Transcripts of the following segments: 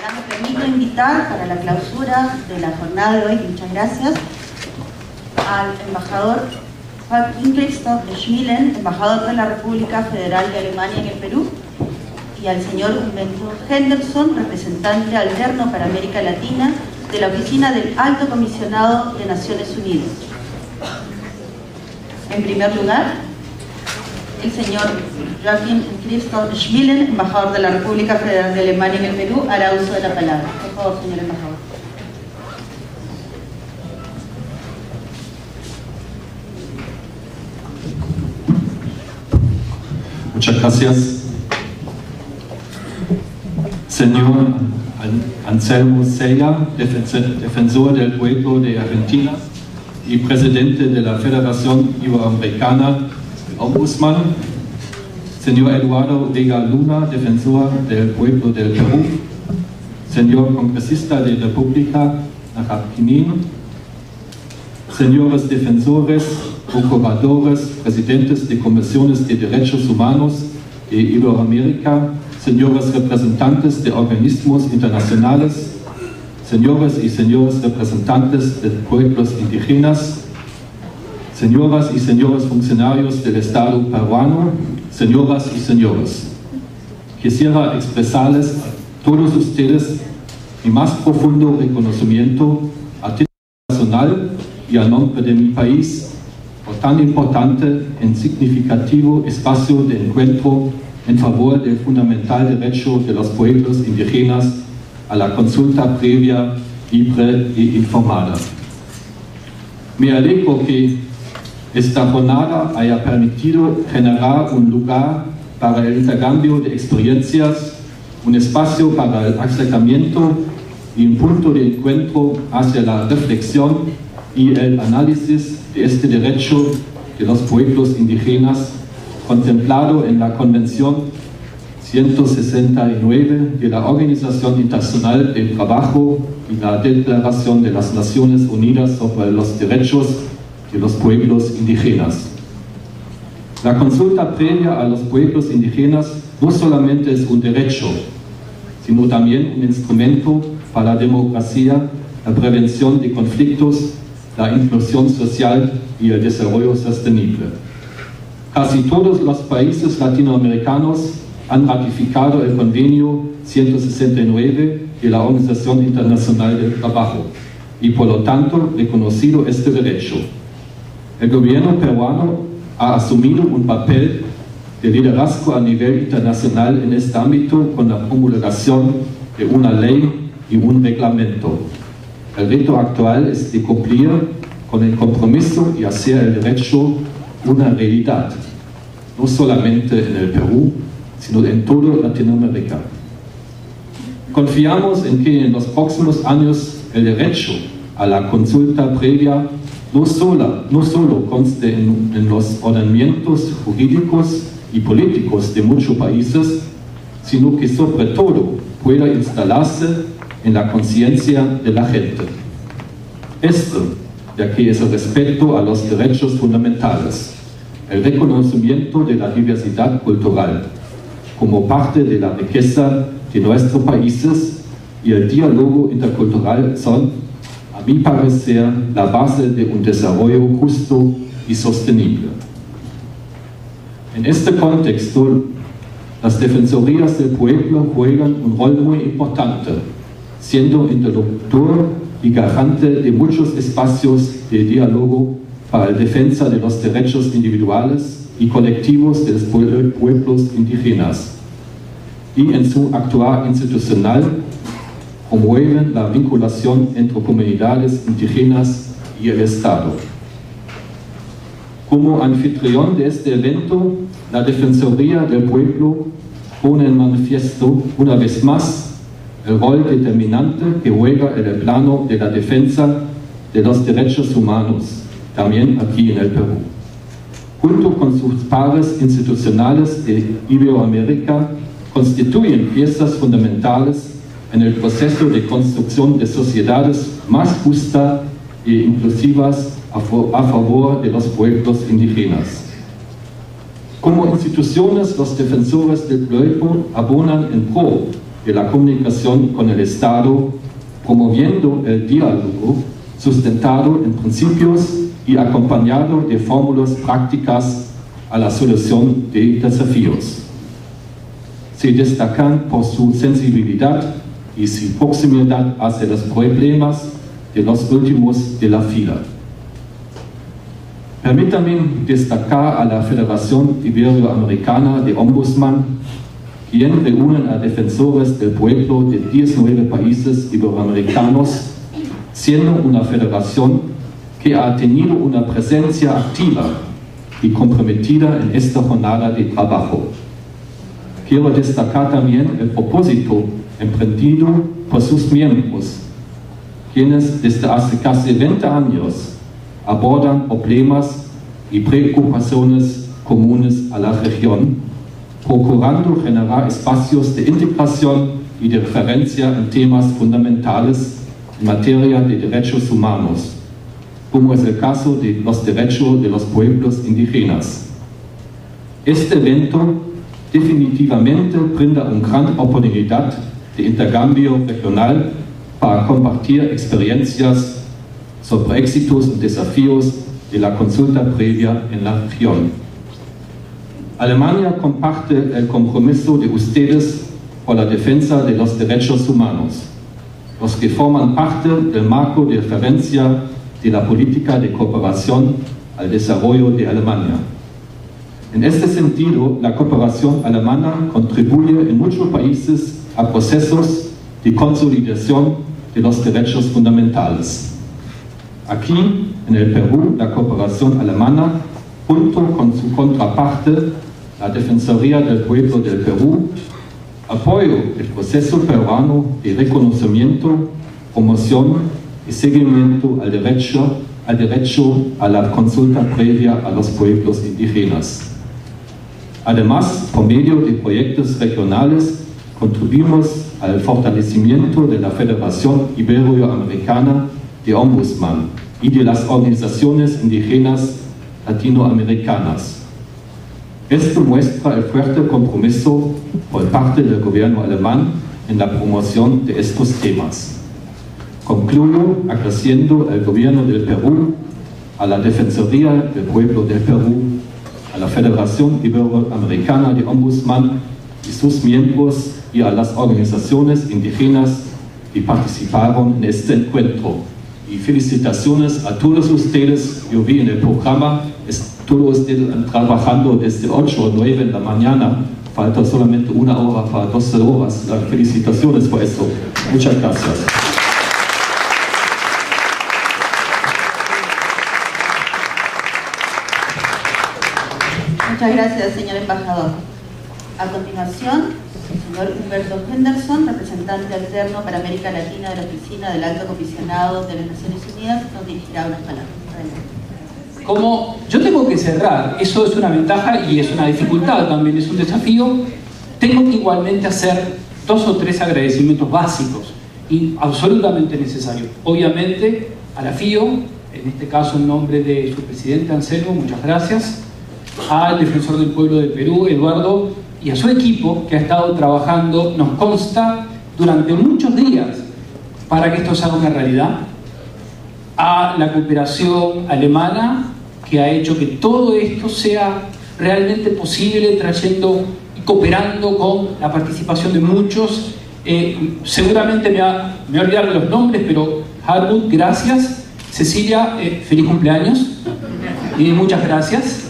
Ahora me permito invitar para la clausura de la jornada de hoy, muchas gracias, al embajador Joachim Christoph Schmielen, embajador de la República Federal de Alemania en el Perú, y al señor Humberto Henderson, representante alterno para América Latina de la Oficina del Alto Comisionado de Naciones Unidas. En primer lugar, el señor Joachim Christoph Schmielen, embajador de la República Federal de Alemania en el Perú, hará uso de la palabra. Por favor, señor embajador. Muchas gracias. Señor Anselmo Sella, defensor del pueblo de Argentina y presidente de la Federación Iberoamericana, Ombudsman. Señor Eduardo Vega Luna, defensor del pueblo del Perú. Señor congresista de República Najapinín. Señores defensores, procuradores, presidentes de comisiones de derechos humanos de Iberoamérica, señores representantes de organismos internacionales, señores y señores representantes de pueblos indígenas, señoras y señores funcionarios del Estado peruano, señoras y señores. Quisiera expresarles a todos ustedes mi más profundo reconocimiento a título personal y a nombre de mi país por tan importante y significativo espacio de encuentro en favor del fundamental derecho de los pueblos indígenas a la consulta previa, libre e informada. Me alegro que esta jornada haya permitido generar un lugar para el intercambio de experiencias, un espacio para el acercamiento y un punto de encuentro hacia la reflexión y el análisis de este derecho de los pueblos indígenas contemplado en la Convención 169 de la Organización Internacional del Trabajo y la Declaración de las Naciones Unidas sobre los Derechos de los Pueblos Indígenas. La consulta previa a los pueblos indígenas no solamente es un derecho, sino también un instrumento para la democracia, la prevención de conflictos, la inclusión social y el desarrollo sostenible. Casi todos los países latinoamericanos han ratificado el Convenio 169 de la Organización Internacional del Trabajo y por lo tanto reconocido este derecho. El gobierno peruano ha asumido un papel de liderazgo a nivel internacional en este ámbito con la promulgación de una ley y un reglamento. El reto actual es de cumplir con el compromiso y hacer el derecho una realidad, no solamente en el Perú, sino en toda Latinoamérica. Confiamos en que en los próximos años el derecho a la consulta previa no solo conste en los ordenamientos jurídicos y políticos de muchos países, sino que sobre todo pueda instalarse en la conciencia de la gente. Esto, ya que es el respeto a los derechos fundamentales, el reconocimiento de la diversidad cultural como parte de la riqueza de nuestros países y el diálogo intercultural son, a mi parecer, la base de un desarrollo justo y sostenible. En este contexto, las defensorías del pueblo juegan un rol muy importante, siendo interlocutor y garante de muchos espacios de diálogo para la defensa de los derechos individuales y colectivos de los pueblos indígenas, y en su actuar institucional promueven la vinculación entre comunidades indígenas y el Estado. Como anfitrión de este evento, la Defensoría del Pueblo pone en manifiesto una vez más el rol determinante que juega en el plano de la defensa de los derechos humanos, también aquí en el Perú. Junto con sus pares institucionales de Iberoamérica, constituyen piezas fundamentales en el proceso de construcción de sociedades más justas e inclusivas a favor de los pueblos indígenas. Como instituciones, los defensores del pueblo abonan en pro de la comunicación con el Estado, promoviendo el diálogo sustentado en principios y acompañado de fórmulas prácticas a la solución de desafíos. Se destacan por su sensibilidad y su proximidad hacia los problemas de los últimos de la fila. Permítanme destacar a la Federación Iberoamericana de Ombudsman, quien reúne a defensores del pueblo de 19 países iberoamericanos, siendo una federación que ha tenido una presencia activa y comprometida en esta jornada de trabajo. Quiero destacar también el propósito emprendido por sus miembros, quienes desde hace casi 20 años abordan problemas y preocupaciones comunes a la región, procurando generar espacios de integración y de referencia en temas fundamentales en materia de derechos humanos, como es el caso de los derechos de los pueblos indígenas. Este evento definitivamente brinda una gran oportunidad de intercambio regional para compartir experiencias sobre éxitos y desafíos de la consulta previa en la región. Alemania comparte el compromiso de ustedes por la defensa de los derechos humanos, los que forman parte del marco de referencia de la política de cooperación al desarrollo de Alemania. En este sentido, la cooperación alemana contribuye en muchos países a procesos de consolidación de los derechos fundamentales. Aquí, en el Perú, la cooperación alemana, junto con su contraparte, la Defensoría del Pueblo del Perú, apoya el proceso peruano de reconocimiento, promoción y seguimiento al derecho a la consulta previa a los pueblos indígenas. Además, por medio de proyectos regionales, contribuimos al fortalecimiento de la Federación Iberoamericana de Ombudsman y de las organizaciones indígenas latinoamericanas. Esto muestra el fuerte compromiso por parte del gobierno alemán en la promoción de estos temas. Concluyo agradeciendo al gobierno del Perú, a la Defensoría del Pueblo del Perú, a la Federación Iberoamericana de Ombudsman y sus miembros y a las organizaciones indígenas que participaron en este encuentro. Y felicitaciones a todos ustedes. Yo vi en el programa, todos están trabajando desde 8 o 9 de la mañana. Falta solamente 1 hora para 12 horas. Felicitaciones por eso. Muchas gracias. Muchas gracias, señor embajador. A continuación, el señor Humberto Henderson, representante alterno para América Latina de la Oficina del Alto Comisionado de las Naciones Unidas, nos dirigirá unas palabras. Adelante. Como yo tengo que cerrar, eso es una ventaja y es una dificultad también, es un desafío, tengo que igualmente hacer 2 o 3 agradecimientos básicos y absolutamente necesarios. Obviamente a la FIO, en este caso en nombre de su presidente Anselmo, muchas gracias, al defensor del pueblo de Perú, Eduardo, y a su equipo que ha estado trabajando, nos consta, durante muchos días para que esto se haga una realidad, a la cooperación alemana que ha hecho que todo esto sea realmente posible, trayendo y cooperando con la participación de muchos. Seguramente me voy a olvidar de los nombres, pero Harwood, gracias. Cecilia, feliz cumpleaños y muchas gracias.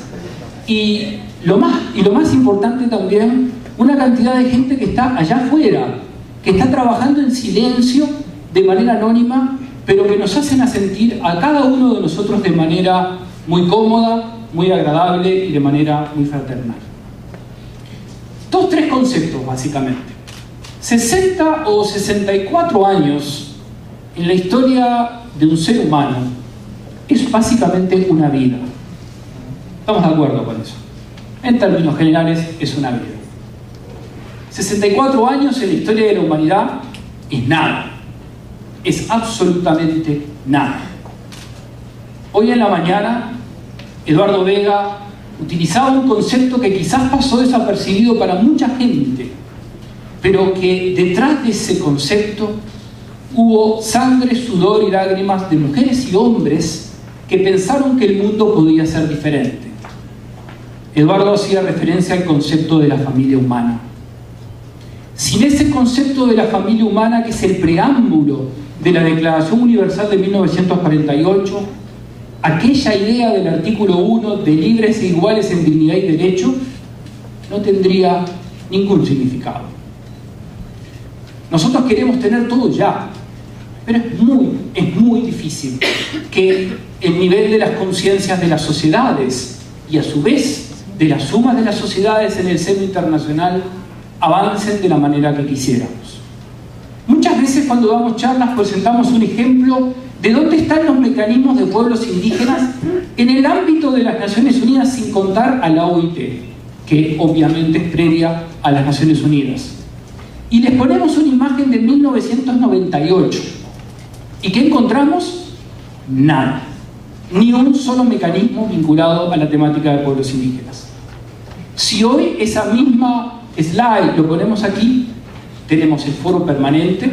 Y lo más importante también, una cantidad de gente que está allá afuera, que está trabajando en silencio, de manera anónima, pero que nos hacen a sentir a cada uno de nosotros de manera muy cómoda, muy agradable y de manera muy fraternal. 3 conceptos básicamente. 60 o 64 años en la historia de un ser humano es básicamente una vida. Estamos de acuerdo con eso. En términos generales es una vida. 64 años en la historia de la humanidad es nada. Es absolutamente nada. Hoy en la mañana, Eduardo Vega utilizaba un concepto que quizás pasó desapercibido para mucha gente, pero que detrás de ese concepto hubo sangre, sudor y lágrimas de mujeres y hombres que pensaron que el mundo podía ser diferente. Eduardo hacía referencia al concepto de la familia humana. Sin ese concepto de la familia humana, que es el preámbulo de la Declaración Universal de 1948, aquella idea del artículo 1 de libres e iguales en dignidad y derecho, no tendría ningún significado. Nosotros queremos tener todo ya, pero es muy difícil que el nivel de las conciencias de las sociedades y a su vez de las sumas de las sociedades en el seno internacional avancen de la manera que quisiéramos. Muchas veces cuando damos charlas presentamos un ejemplo de dónde están los mecanismos de pueblos indígenas en el ámbito de las Naciones Unidas, sin contar a la OIT, que obviamente es previa a las Naciones Unidas. Y les ponemos una imagen de 1998. ¿Y qué encontramos? Nada. Ni un solo mecanismo vinculado a la temática de pueblos indígenas. Si hoy esa misma slide lo ponemos aquí, tenemos el foro permanente,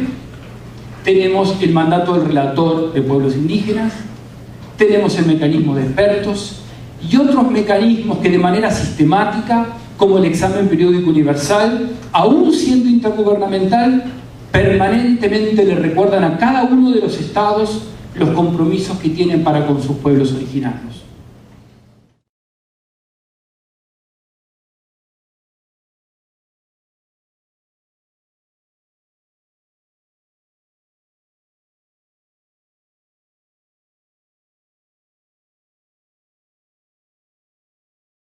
tenemos el mandato del relator de pueblos indígenas, tenemos el mecanismo de expertos y otros mecanismos que de manera sistemática, como el examen periódico universal, aún siendo intergubernamental, permanentemente le recuerdan a cada uno de los estados los compromisos que tienen para con sus pueblos originarios.